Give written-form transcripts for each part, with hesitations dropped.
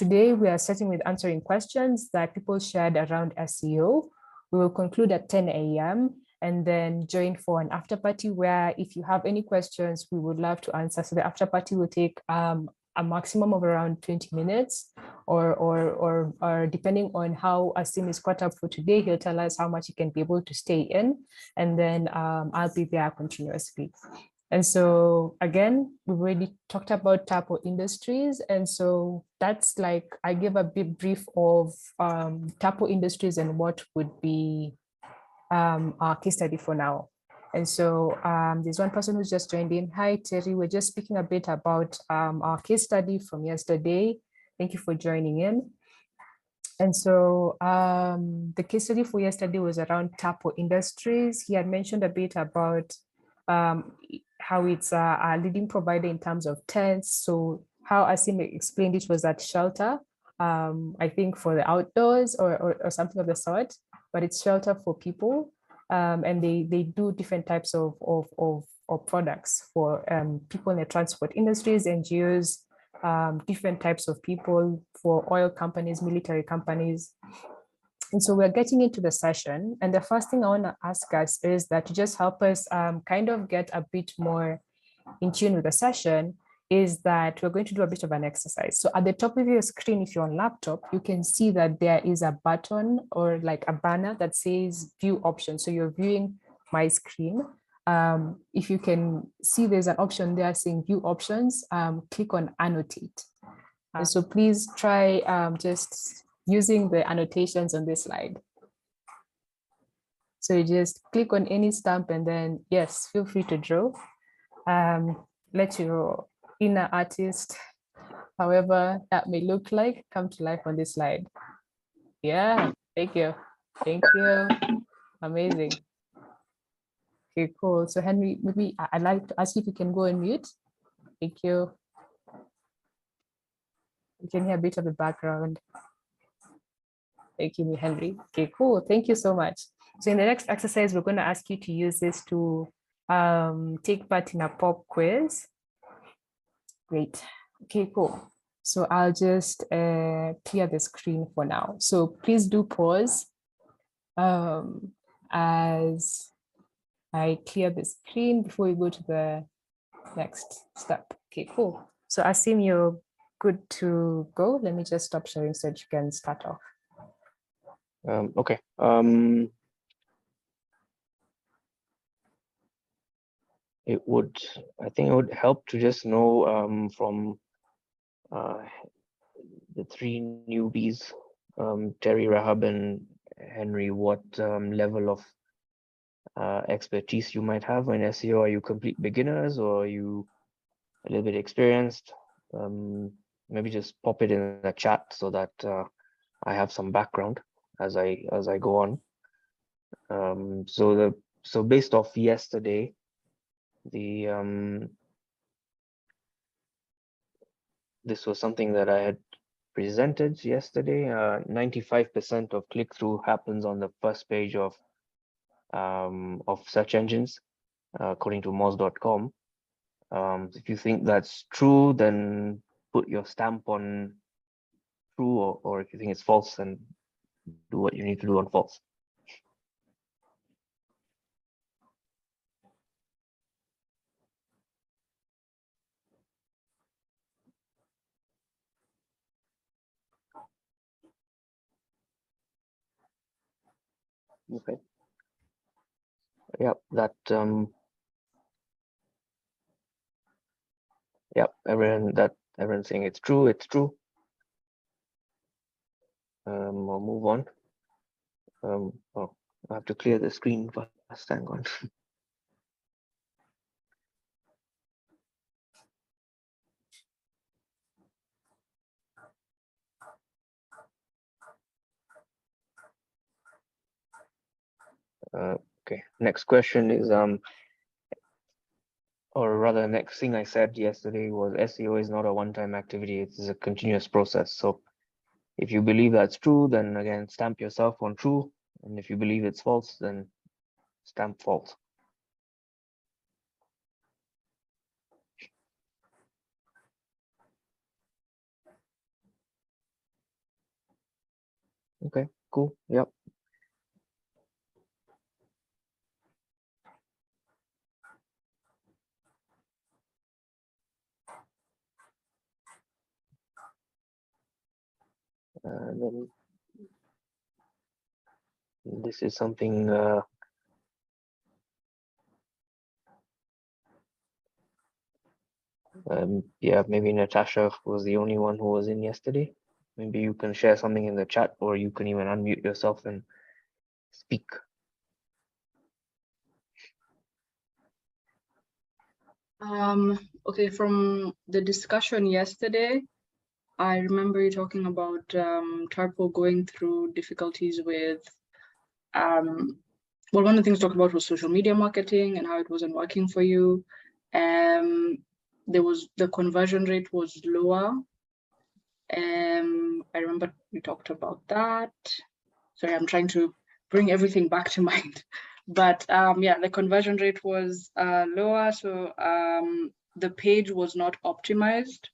today we are starting with answering questions that people shared around SEO. We will conclude at 10 a.m. and then join for an after party where if you have any questions, we would love to answer. So the after party will take a maximum of around 20 minutes or depending on how Asim is caught up for today, he'll tell us how much he can be able to stay in, and then I'll be there continuously. And so again, we've already talked about Tarpo Industries. And so that's like, I give a bit brief of Tarpo Industries and what would be our case study for now. And so there's one person who's just joined in. Hi, Terry. We're just speaking a bit about our case study from yesterday. Thank you for joining in. And so the case study for yesterday was around Tarpo Industries. He had mentioned a bit about how it's a leading provider in terms of tents. So how Asim explained it was that shelter, I think for the outdoors or something of the sort, but it's shelter for people. And they do different types of products for people in the transport industries, NGOs, different types of people, for oil companies, military companies. And so we're getting into the session. And the first thing I want to ask us is that to just help us kind of get a bit more in tune with the session, is that we're going to do a bit of an exercise. So at the top of your screen, if you're on laptop, you can see that there is a button or like a banner that says view options. So you're viewing my screen. If you can see there's an option there saying view options, click on annotate. And so please try just using the annotations on this slide. So you just click on any stamp and then, yes, feel free to draw. Let your inner artist, however that may look like, come to life on this slide. Yeah, thank you. Thank you. Amazing. Okay, cool. So Henry, maybe I'd like to ask you if you can go on mute. Thank you. You can hear a bit of the background. Thank you, Henry. Okay, cool. Thank you so much. So in the next exercise, we're going to ask you to use this to take part in a pop quiz. Great. Okay, cool. So I'll just clear the screen for now. So please do pause as I clear the screen before we go to the next step. Okay, cool. So Asim, you're good to go. Let me just stop sharing so that you can start off. Okay. I think it would help to just know from the three newbies, Terry, Rahab, and Henry, what level of expertise you might have in SEO. Are you complete beginners or are you a little bit experienced? Maybe just pop it in the chat so that I have some background as I go on. So based off yesterday, this was something that I had presented yesterday. 95% of click-through happens on the first page of search engines, according to Moz.com. If you think that's true, then put your stamp on true, or if you think it's false, then do what you need to do on false. Okay. Yep, yep, everyone's saying it's true, it's true. We'll move on. Oh, I have to clear the screen first, hang on. Okay, next question is, or rather, next thing I said yesterday was SEO is not a one-time activity, it's a continuous process. So if you believe that's true, then again, stamp yourself on true. And if you believe it's false, then stamp false. Okay, cool. Yep. Then this is something yeah, maybe Natasha was the only one who was in yesterday. Maybe you can share something in the chat, or you can even unmute yourself and speak. Okay, from the discussion yesterday, I remember you talking about Tarpo going through difficulties with, well, one of the things talked about was social media marketing and how it wasn't working for you. The conversion rate was lower. I remember we talked about that. Sorry, I'm trying to bring everything back to mind. But yeah, the conversion rate was lower. So the page was not optimized,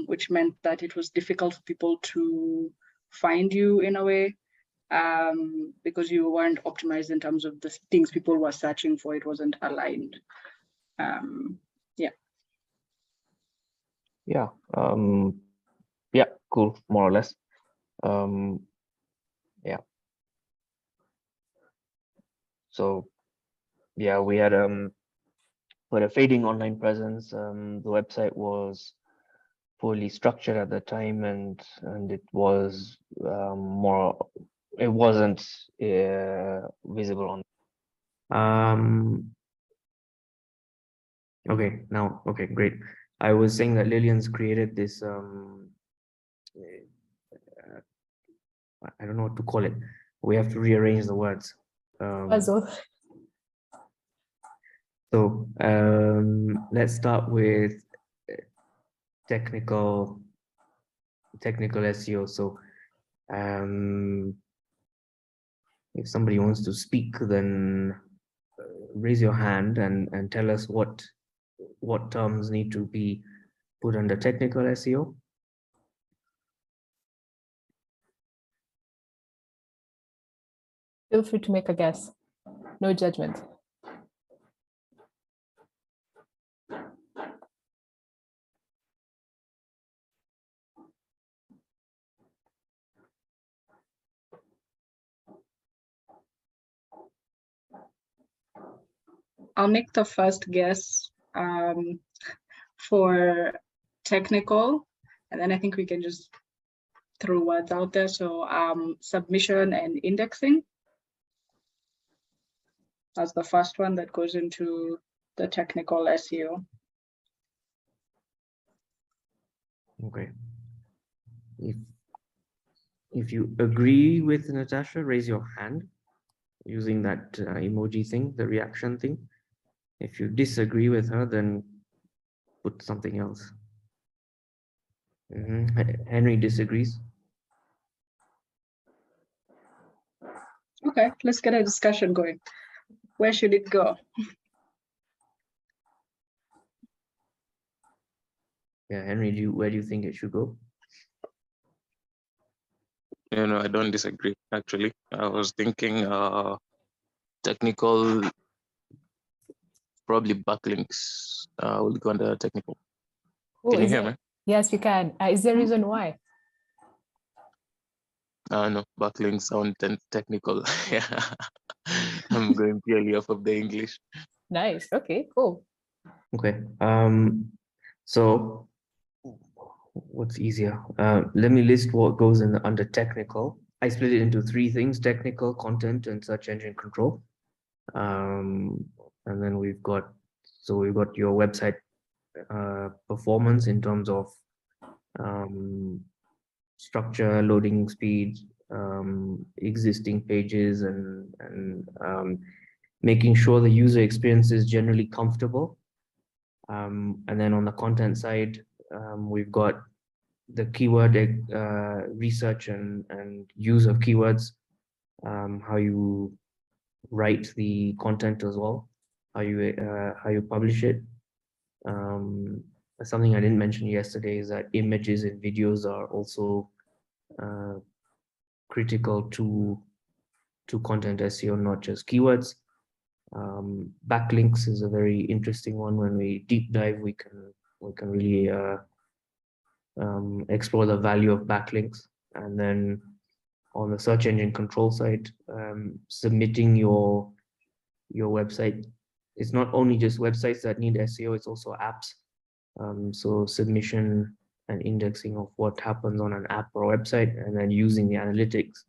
which meant that it was difficult for people to find you in a way, because you weren't optimized in terms of the things people were searching for. It wasn't aligned. Yeah. Yeah. Yeah, cool, more or less. Yeah. So yeah, we had for a fading online presence. The website was poorly structured at the time, and it was more. It wasn't visible on. Okay, now, okay, great. I was saying that Lillian's created this I don't know what to call it. We have to rearrange the words. Puzzle. So let's start with technical SEO. So if somebody wants to speak, then raise your hand and tell us what terms need to be put under technical SEO. Feel free to make a guess. No judgment. I'll make the first guess for technical, and then I think we can just throw words out there. So submission and indexing. That's the first one that goes into the technical SEO. Okay. If you agree with Natasha, raise your hand using that emoji thing, the reaction thing. If you disagree with her, then put something else. Henry disagrees. Okay, let's get a discussion going. Where should it go? Yeah, Henry, where do you think it should go? I don't disagree, actually. I was thinking technical, probably backlinks will go under technical. Oh, Can you hear me? Yes, we can. Is there a reason why? No, backlinks sound technical. Yeah, I'm going purely off of the English. Nice. Okay, cool. Okay. So what's easier? Let me list what goes in under technical. I split it into three things: technical, content, and search engine control. And then we've got your website performance in terms of structure, loading speed, existing pages, and making sure the user experience is generally comfortable. And then on the content side, we've got the keyword research and use of keywords, how you write the content as well, how you publish it. Something I didn't mention yesterday is that images and videos are also critical to content SEO, not just keywords. Backlinks is a very interesting one. When we deep dive, we can really explore the value of backlinks. And then on the search engine control side, submitting your website. It's not only just websites that need SEO, it's also apps. So submission and indexing of what happens on an app or website, and then using the analytics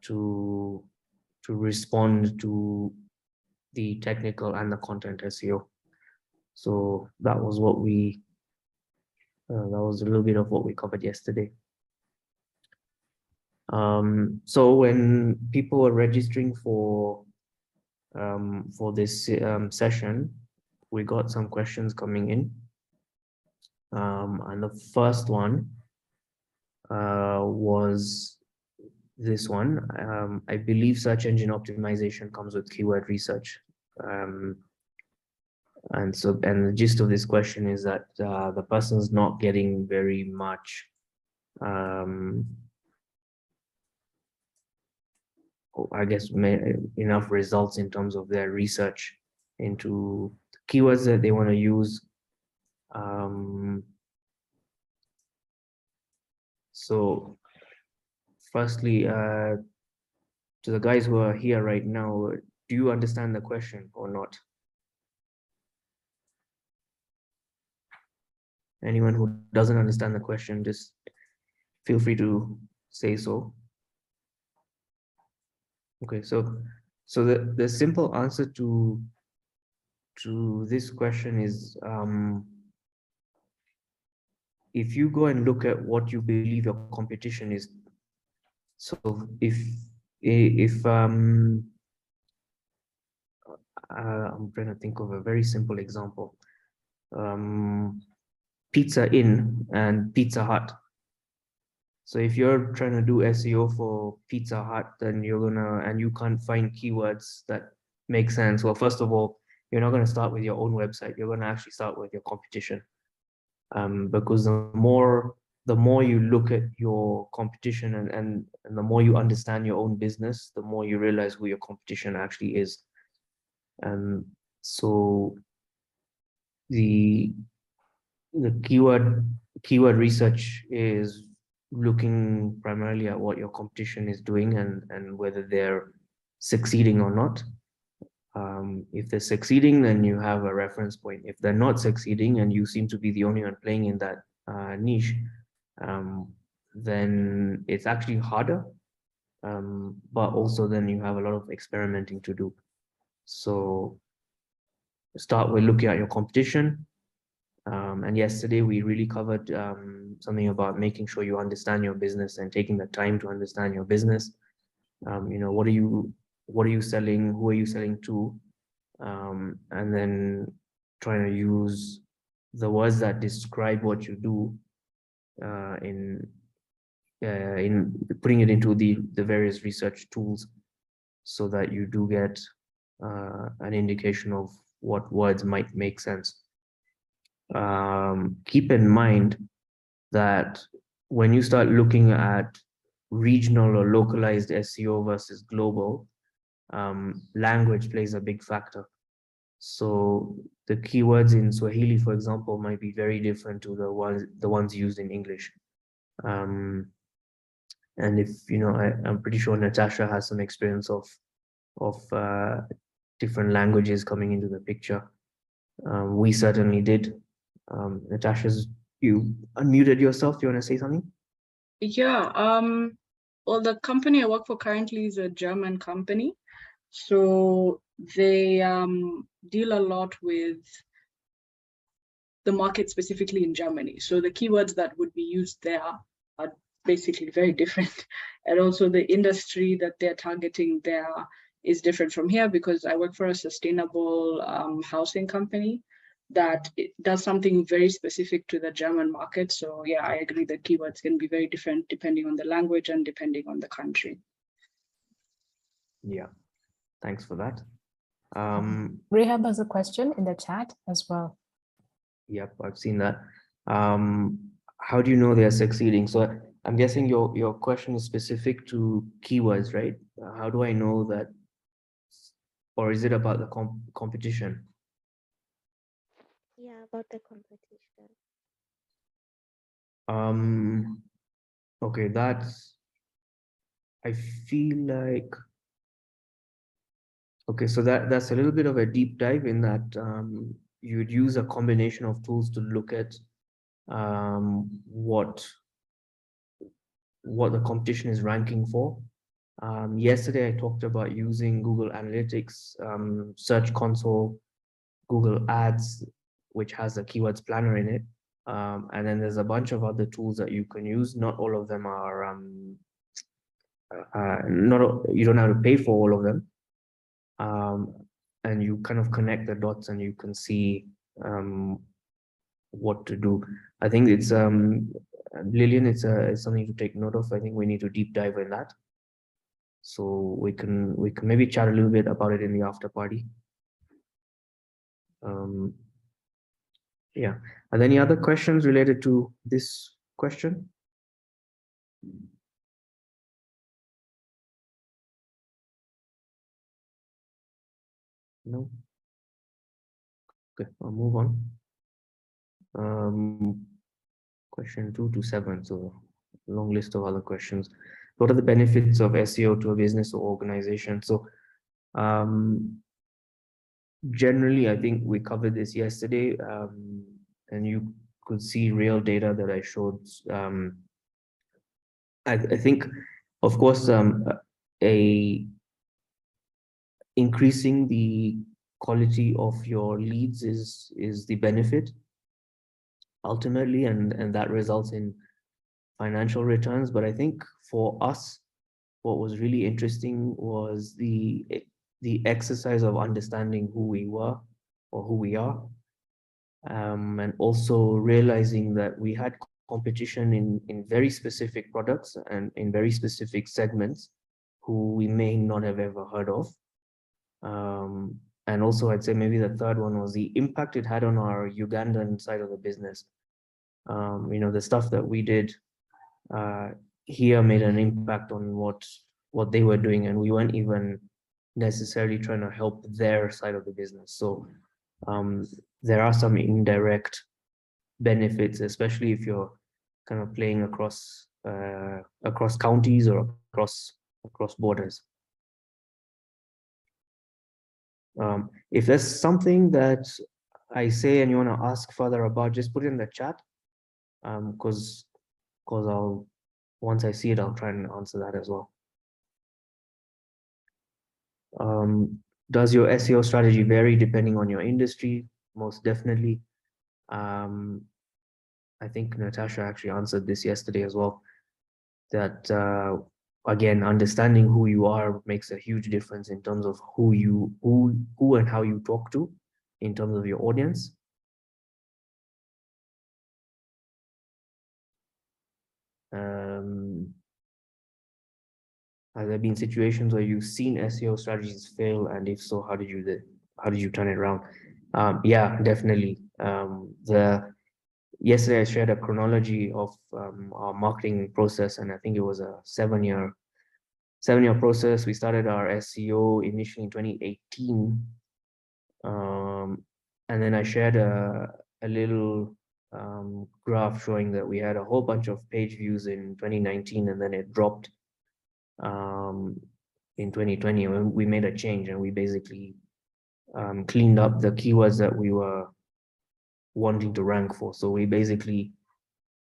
to respond to the technical and the content SEO. So that was what we that was a little bit of what we covered yesterday. So when people were registering for this session, we got some questions coming in. And the first one was this one. I believe search engine optimization comes with keyword research. And the gist of this question is that the person's not getting very much I guess enough results in terms of their research into the keywords that they want to use. So firstly, to the guys who are here right now, do you understand the question or not? Anyone who doesn't understand the question, just feel free to say so. Okay, so the simple answer to this question is, if you go and look at what you believe your competition is, so if I'm trying to think of a very simple example, Pizza Inn and Pizza Hut. So if you're trying to do SEO for Pizza Hut, then and you can't find keywords that make sense. Well, first of all, you're not going to start with your own website. You're going to actually start with your competition. Because the more you look at your competition and the more you understand your own business, the more you realize who your competition actually is. So the keyword research is looking primarily at what your competition is doing and whether they're succeeding or not. If they're succeeding, then you have a reference point. If they're not succeeding and you seem to be the only one playing in that niche, then it's actually harder. But also then you have a lot of experimenting to do. So start with looking at your competition. And yesterday we really covered something about making sure you understand your business and taking the time to understand your business. What are you selling? Who are you selling to? And then trying to use the words that describe what you do in putting it into the various research tools, so that you do get an indication of what words might make sense. Keep in mind that when you start looking at regional or localized SEO versus global, language plays a big factor. So the keywords in Swahili, for example, might be very different to the ones used in English. And if I'm pretty sure Natasha has some experience of different languages coming into the picture. We certainly did. Natasha's, you unmuted yourself. Do you want to say something? Yeah. Well, the company I work for currently is a German company. So they deal a lot with the market specifically in Germany. So the keywords that would be used there are basically very different. And also the industry that they're targeting there is different from here, because I work for a sustainable housing company that does something very specific to the German market. So yeah, I agree that keywords can be very different depending on the language and depending on the country. Yeah, thanks for that. Rehab has a question in the chat as well. Yep, I've seen that. How do you know they're succeeding? So I'm guessing your question is specific to keywords, right? How do I know that, or is it about the competition? Yeah, about the competition. Okay, I feel like, okay, so that's a little bit of a deep dive in that you'd use a combination of tools to look at what the competition is ranking for. Yesterday, I talked about using Google Analytics, Search Console, Google Ads, which has a keywords planner in it. And then there's a bunch of other tools that you can use. Not all of them are, you don't have to pay for all of them. And you kind of connect the dots and you can see what to do. I think it's, Lillian, it's something to take note of. I think we need to deep dive in that. So we can maybe chat a little bit about it in the after party. Yeah. Are there any other questions related to this question? No. Okay, I'll move on. Question 2 to 7. So long list of other questions. What are the benefits of SEO to a business or organization? So generally, I think we covered this yesterday, and you could see real data that I showed. I think, of course, a increasing the quality of your leads is the benefit ultimately, and that results in financial returns. But I think for us, what was really interesting was the exercise of understanding who we were or who we are, and also realizing that we had competition in very specific products and in very specific segments who we may not have ever heard of. And also, I'd say maybe the third one was the impact it had on our Ugandan side of the business. The stuff that we did here made an impact on what they were doing, and we weren't even necessarily trying to help their side of the business. So there are some indirect benefits, especially if you're kind of playing across counties or across borders. If there's something that I say and you want to ask further about, just put it in the chat, because I'll, once I see it, I'll try and answer that as well. Does your SEO strategy vary depending on your industry? Most definitely. I think Natasha actually answered this yesterday as well, that again, understanding who you are makes a huge difference in terms of who and how you talk to in terms of your audience. Have there been situations where you've seen SEO strategies fail, and if so, how did you turn it around? Yeah, definitely. Yesterday I shared a chronology of our marketing process, and I think it was a 7-year process. We started our SEO initially in 2018, and then I shared a little graph showing that we had a whole bunch of page views in 2019, and then it dropped in 2020. We made a change, and we basically cleaned up the keywords that we were wanting to rank for. So we basically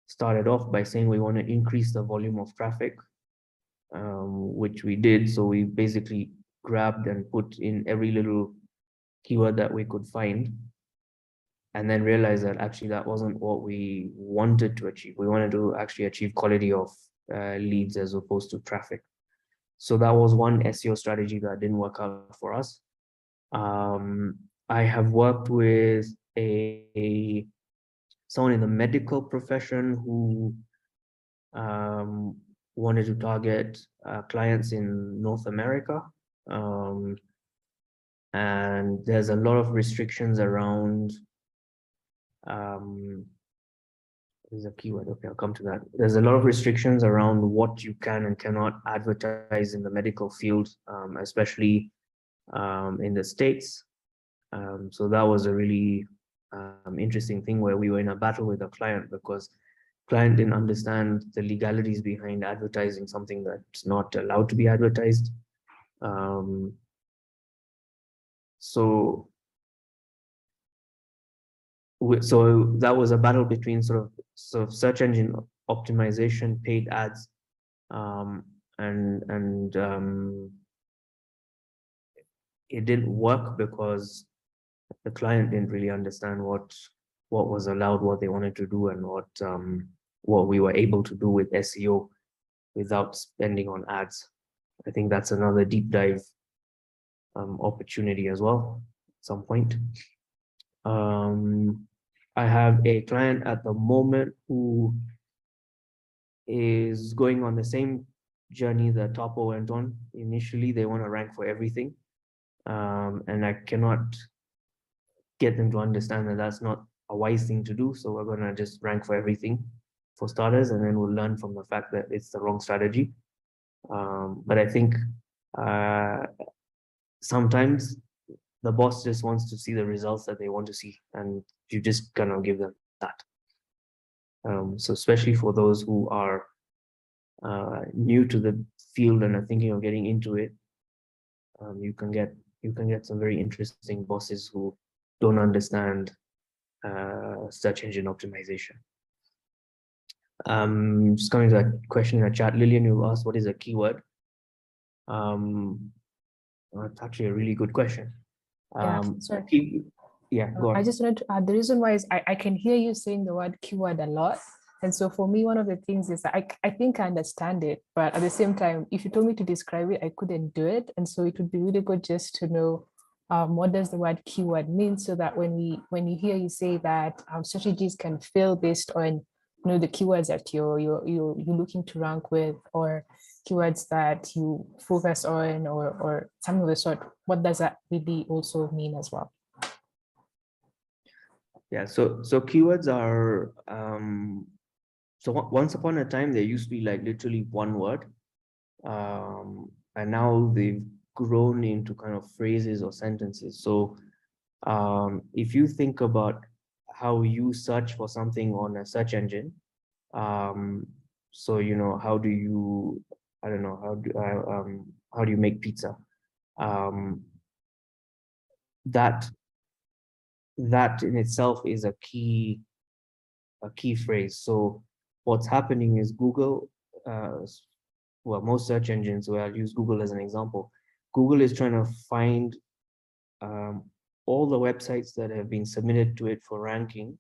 started off by saying we want to increase the volume of traffic, which we did. So we basically grabbed and put in every little keyword that we could find, and then realized that actually that wasn't what we wanted to achieve. We wanted to actually achieve quality of leads as opposed to traffic. So that was one SEO strategy that didn't work out for us. I have worked with someone in the medical profession who wanted to target clients in North America. And there's a lot of restrictions around is a keyword. Okay, I'll come to that. There's a lot of restrictions around what you can and cannot advertise in the medical field, especially in the States. So that was a really interesting thing where we were in a battle with a client because client didn't understand the legalities behind advertising something that's not allowed to be advertised. So that was a battle between sort of search engine optimization, paid ads, and it didn't work because the client didn't really understand what was allowed, what they wanted to do, and what we were able to do with SEO without spending on ads. I think that's another deep dive opportunity as well at some point. I have a client at the moment who is going on the same journey that Tarpo went on. Initially, they want to rank for everything. And I cannot get them to understand that that's not a wise thing to do. So we're going to just rank for everything for starters, and then we'll learn from the fact that it's the wrong strategy. But I think sometimes the boss just wants to see the results that they want to see, and you just kind of give them that. So especially for those who are new to the field and are thinking of getting into it, you can get some very interesting bosses who don't understand search engine optimization. Just coming to that question in the chat, Lillian, you asked what is a keyword. That's actually a really good question. Sorry. Go on. I just wanted to add, the reason why is I can hear you saying the word keyword a lot. And so for me, one of the things is that I think I understand it, but at the same time, if you told me to describe it, I couldn't do it. And so it would be really good just to know what does the word keyword mean, so that when you hear you say that strategies can fail based on the keywords that you're looking to rank with, or keywords that you focus on, or some of the sort, what does that really also mean as well? Yeah, so keywords are so once upon a time there used to be like literally one word, and now they've grown into kind of phrases or sentences. So if you think about how you search for something on a search engine, so how do you, I don't know, how do you make pizza? That in itself is a key phrase. So what's happening is Google, well, most search engines, where I'll use Google as an example, Google is trying to find all the websites that have been submitted to it for ranking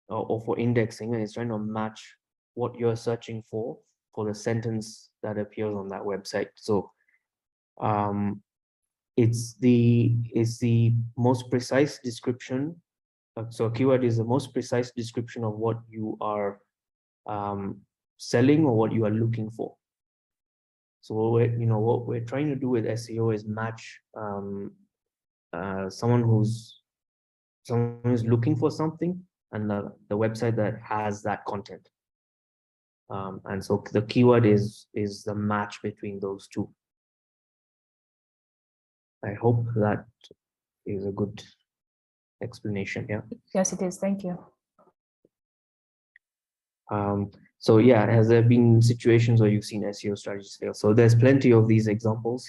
or for indexing, and it's trying to match what you're searching for the sentence that appears on that website. So it's the most precise description. So a keyword is the most precise description of what you are selling or what you are looking for. So what we're trying to do with SEO is match someone who's looking for something and the website that has that content. And so the keyword is the match between those two. I hope that is a good explanation. Yeah. Yes, it is. Thank you. So yeah, has there been situations where you've seen SEO strategies fail? So there's plenty of these examples.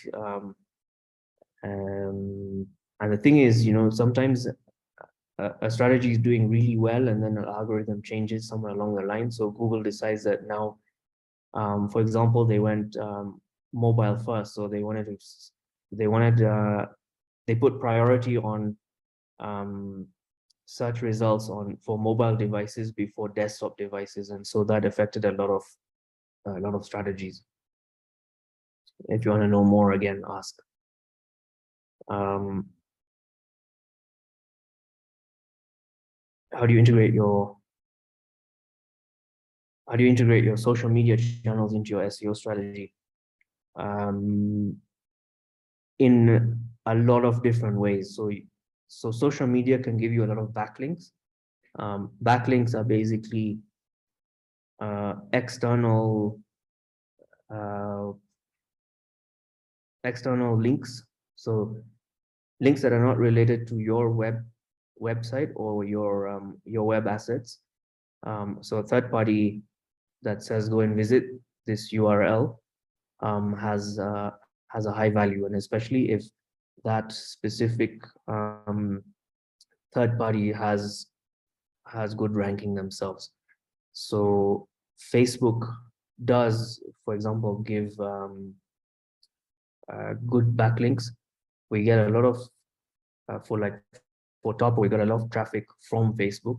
And the thing is, sometimes a strategy is doing really well and then an algorithm changes somewhere along the line. So Google decides that now, for example, they went mobile first. So they put priority on search results for mobile devices before desktop devices, and so that affected a lot of strategies. If you want to know more, again, ask. How do you integrate your social media channels into your SEO strategy? In a lot of different ways. So social media can give you a lot of backlinks. Backlinks are basically external links. So links that are not related to your website or your web assets. So a third party that says go and visit this URL has a high value, and especially if that specific third party has good ranking themselves. So Facebook does, for example, give good backlinks. We get a lot of for Tarpo, we got a lot of traffic from Facebook,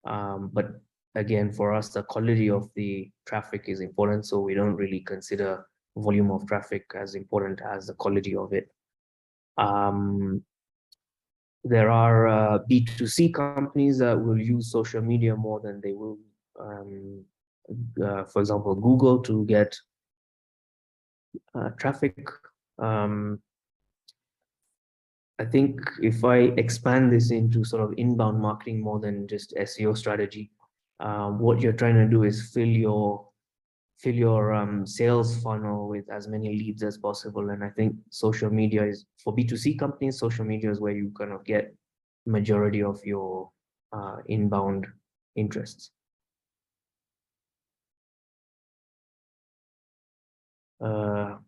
but again, for us, the quality of the traffic is important, so we don't really consider volume of traffic as important as the quality of it. There are B2C companies that will use social media more than they will, for example, Google to get traffic. I think if I expand this into sort of inbound marketing more than just SEO strategy, what you're trying to do is fill your sales funnel with as many leads as possible. And I think social media is, for B2C companies, social media is where you kind of get majority of your inbound interests. How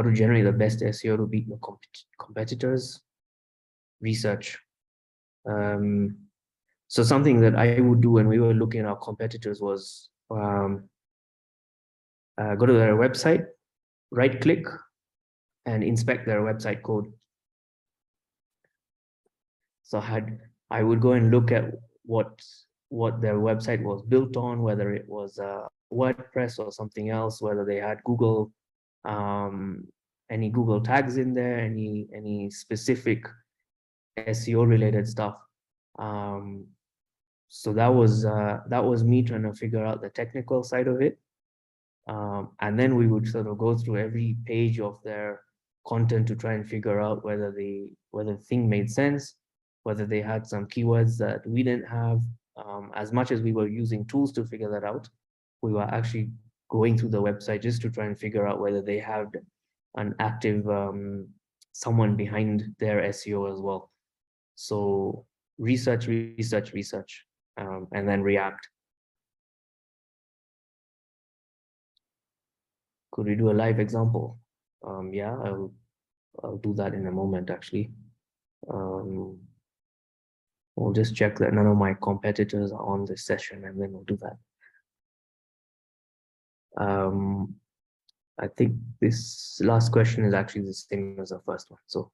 to generate the best SEO to beat your competitors? Research. So something that I would do when we were looking at our competitors was go to their website, right click, and inspect their website code. So I would go and look at what their website was built on, whether it was WordPress or something else, whether they had Google, any Google tags in there, any specific SEO related stuff. So that was me trying to figure out the technical side of it. And then we would sort of go through every page of their content to try and figure out whether the thing made sense, whether they had some keywords that we didn't have. As much as we were using tools to figure that out, we were actually going through the website just to try and figure out whether they had an active someone behind their SEO as well. So research, and then react. Could we do a live example? Yeah, I'll do that in a moment, actually. We'll just check that none of my competitors are on this session, and then we'll do that. I think this last question is actually the same as the first one. So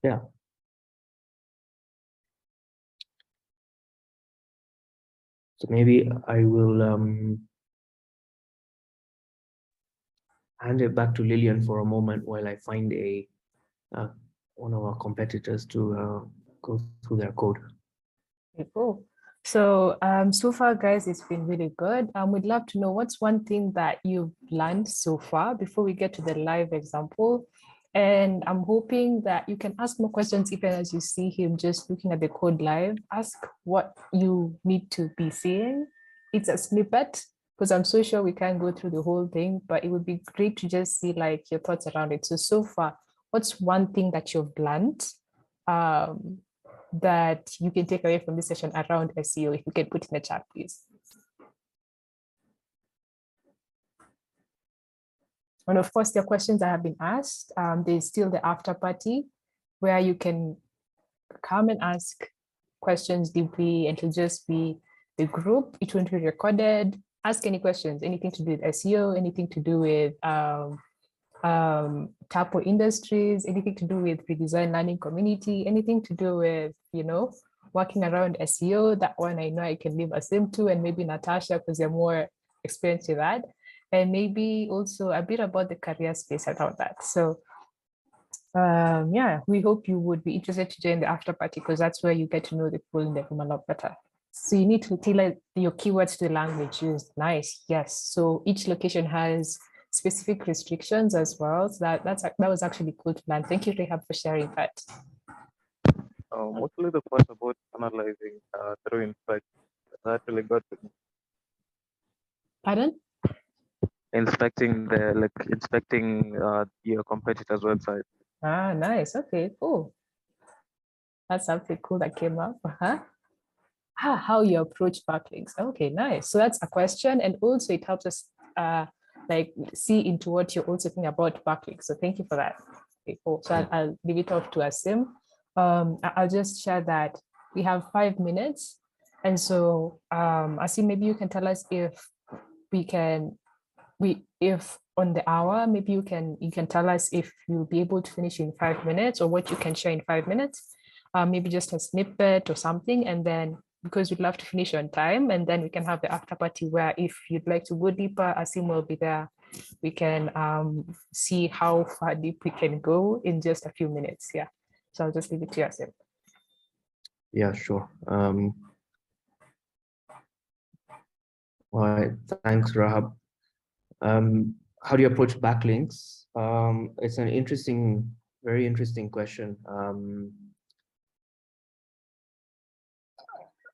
yeah. So maybe I will hand it back to Lillian for a moment while I find one of our competitors to go through their code. Okay, cool. So so far, guys, it's been really good. We'd love to know what's one thing that you've learned so far before we get to the live example. And I'm hoping that you can ask more questions even as you see him just looking at the code live. Ask what you need to be seeing. It's a snippet, because I'm so sure we can't go through the whole thing, but it would be great to just see like your thoughts around it. So far, what's one thing that you've learned that you can take away from this session around SEO? If you can put in the chat, please. And of course, the questions that have been asked, there's still the after party where you can come and ask questions deeply, and it'll just be the group. It won't be recorded. Ask any questions, anything to do with SEO, anything to do with Tarpo Industries, anything to do with redesign learning community, anything to do with, working around SEO. That one I know I can leave Asim to, and maybe Natasha, because they're more experienced with that. And maybe also a bit about the career space around that. So yeah, we hope you would be interested to join the after party, because that's where you get to know the full room a lot better. So you need to tailor your keywords to the language used. Nice, yes. So each location has specific restrictions as well. So that was actually cool to learn. Thank you, Rehab, for sharing that. Mostly the part about analyzing through inspect. That really got to me. Pardon? Inspecting your competitor's website. Ah, nice. Okay, cool. That's something cool that came up. Uh-huh. How you approach backlinks. Okay, nice. So that's a question, and also it helps us like see into what you're also thinking about backlinks. So thank you for that. Okay, cool. So I'll leave it off to Asim. I'll just share that we have 5 minutes, and so Asim, maybe you can tell us if we can if on the hour, maybe you can tell us if you'll be able to finish in 5 minutes or what you can share in 5 minutes, maybe just a snippet or something, and then because we'd love to finish on time, and then we can have the after party where if you'd like to go deeper, Asim will be there. We can see how far deep we can go in just a few minutes. Yeah. So I'll just leave it to you, Asim. Yeah, sure. All right, thanks, Rahab. How do you approach backlinks? It's an very interesting question.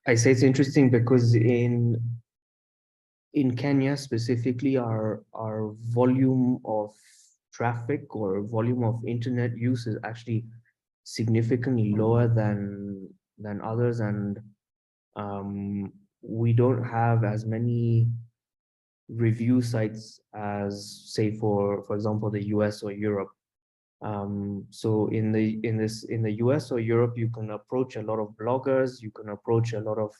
I say it's interesting because in Kenya specifically, our volume of traffic or volume of internet use is actually significantly lower than others, and we don't have as many review sites as, say, for example, the US or Europe. So in the US or Europe, you can approach a lot of bloggers, you can approach a lot of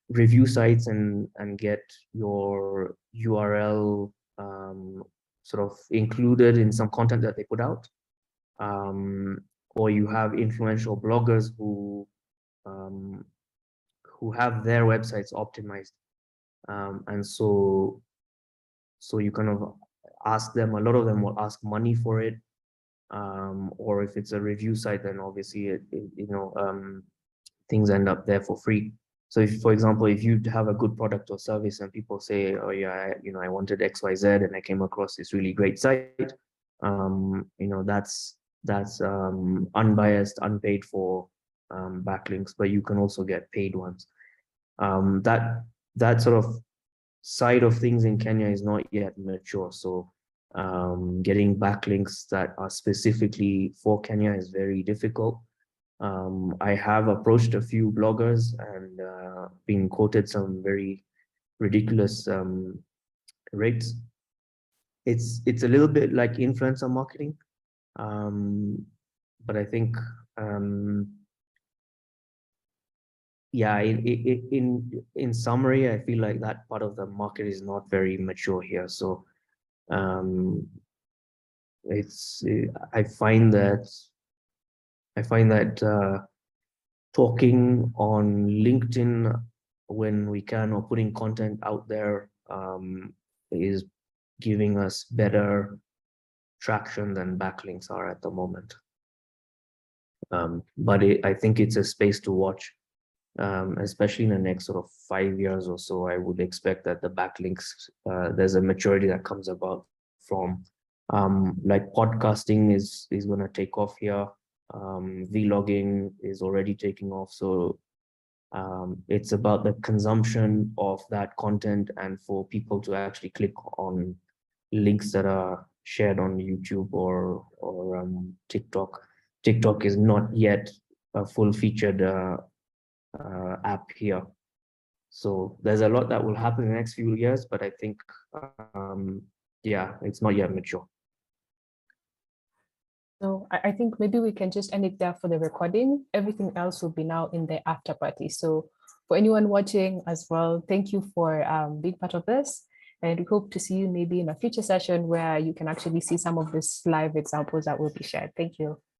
review sites and get your URL sort of included in some content that they put out. Or you have influential bloggers who have their websites optimized. And so you kind of ask them, a lot of them will ask money for it. Or if it's a review site, then obviously things end up there for free. So if, for example, if you have a good product or service and people say, oh yeah, I wanted XYZ and I came across this really great site, that's unbiased, unpaid for backlinks, but you can also get paid ones. That sort of side of things in Kenya is not yet mature. So getting backlinks that are specifically for Kenya is very difficult. I have approached a few bloggers and been quoted some very ridiculous rates. It's a little bit like influencer marketing, but I think yeah, in summary, I feel like that part of the market is not very mature here. So it's I find that talking on LinkedIn when we can, or putting content out there, is giving us better traction than backlinks are at the moment. But I think it's a space to watch, especially in the next sort of 5 years or so. I would expect that the backlinks, there's a maturity that comes about from like podcasting is going to take off here. Vlogging is already taking off. So it's about the consumption of that content and for people to actually click on links that are shared on YouTube or TikTok. TikTok is not yet a full-featured app here. So there's a lot that will happen in the next few years, but I think, yeah, it's not yet mature. So I think maybe we can just end it there for the recording. Everything else will be now in the after party. So for anyone watching as well, thank you for being part of this. And we hope to see you maybe in a future session where you can actually see some of these live examples that will be shared. Thank you.